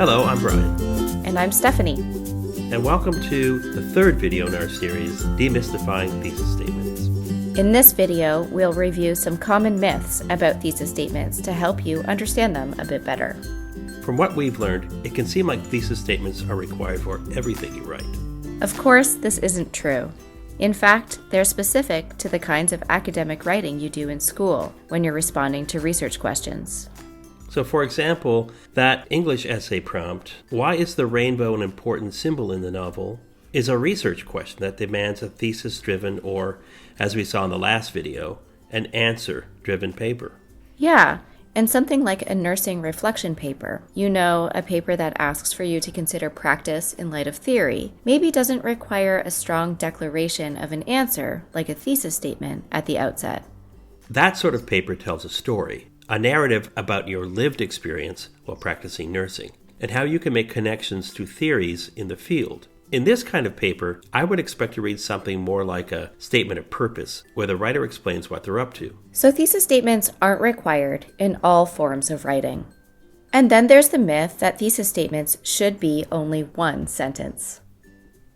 Hello, I'm Brian. And I'm Stephanie. And welcome to the third video in our series, Demystifying Thesis Statements. In this video, we'll review some common myths about thesis statements to help you understand them a bit better. From what we've learned, it can seem like thesis statements are required for everything you write. Of course, this isn't true. In fact, they're specific to the kinds of academic writing you do in school when you're responding to research questions. So for example, that English essay prompt, "Why is the rainbow an important symbol in the novel?" is a research question that demands a thesis-driven or, as we saw in the last video, an answer-driven paper. Yeah, and something like a nursing reflection paper, a paper that asks for you to consider practice in light of theory, maybe doesn't require a strong declaration of an answer, like a thesis statement, at the outset. That sort of paper tells a story, a narrative about your lived experience while practicing nursing, and how you can make connections to theories in the field. In this kind of paper, I would expect to read something more like a statement of purpose, where the writer explains what they're up to. So thesis statements aren't required in all forms of writing. And then there's the myth that thesis statements should be only one sentence.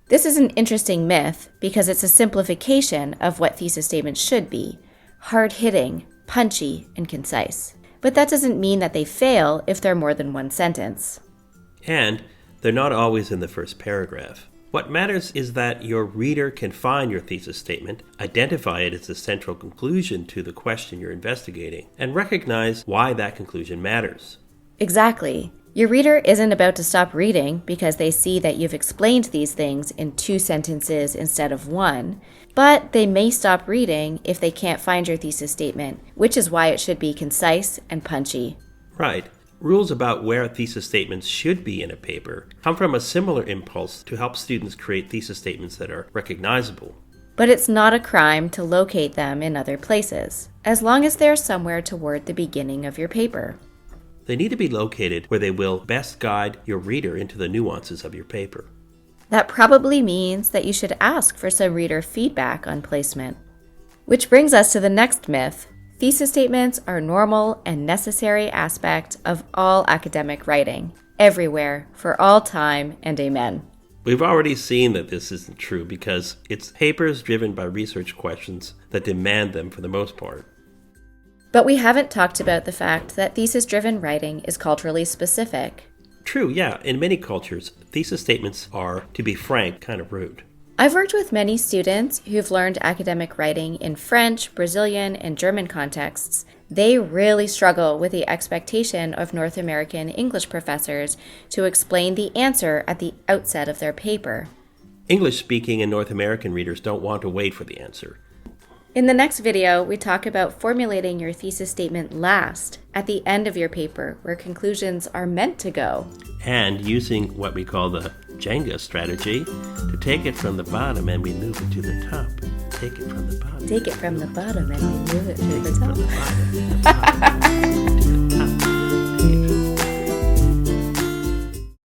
This is an interesting myth because it's a simplification of what thesis statements should be: hard-hitting, punchy, and concise. But that doesn't mean that they fail if they're more than one sentence. And they're not always in the first paragraph. What matters is that your reader can find your thesis statement, identify it as the central conclusion to the question you're investigating, and recognize why that conclusion matters. Exactly. Your reader isn't about to stop reading because they see that you've explained these things in 2 sentences instead of 1, but they may stop reading if they can't find your thesis statement, which is why it should be concise and punchy. Right. Rules about where thesis statements should be in a paper come from a similar impulse to help students create thesis statements that are recognizable. But it's not a crime to locate them in other places, as long as they're somewhere toward the beginning of your paper. They need to be located where they will best guide your reader into the nuances of your paper. That probably means that you should ask for some reader feedback on placement. Which brings us to the next myth. Thesis statements are normal and necessary aspect of all academic writing, everywhere, for all time, and amen. We've already seen that this isn't true because it's papers driven by research questions that demand them for the most part. But we haven't talked about the fact that thesis-driven writing is culturally specific. True, yeah. In many cultures, thesis statements are, to be frank, kind of rude. I've worked with many students who've learned academic writing in French, Brazilian, and German contexts. They really struggle with the expectation of North American English professors to explain the answer at the outset of their paper. English-speaking and North American readers don't want to wait for the answer. In the next video, we talk about formulating your thesis statement last, at the end of your paper, where conclusions are meant to go. And using what we call the Jenga strategy to take it from the bottom and we move it to the top. Take it from the bottom. Take it from the bottom and we move it to the top. From the bottom.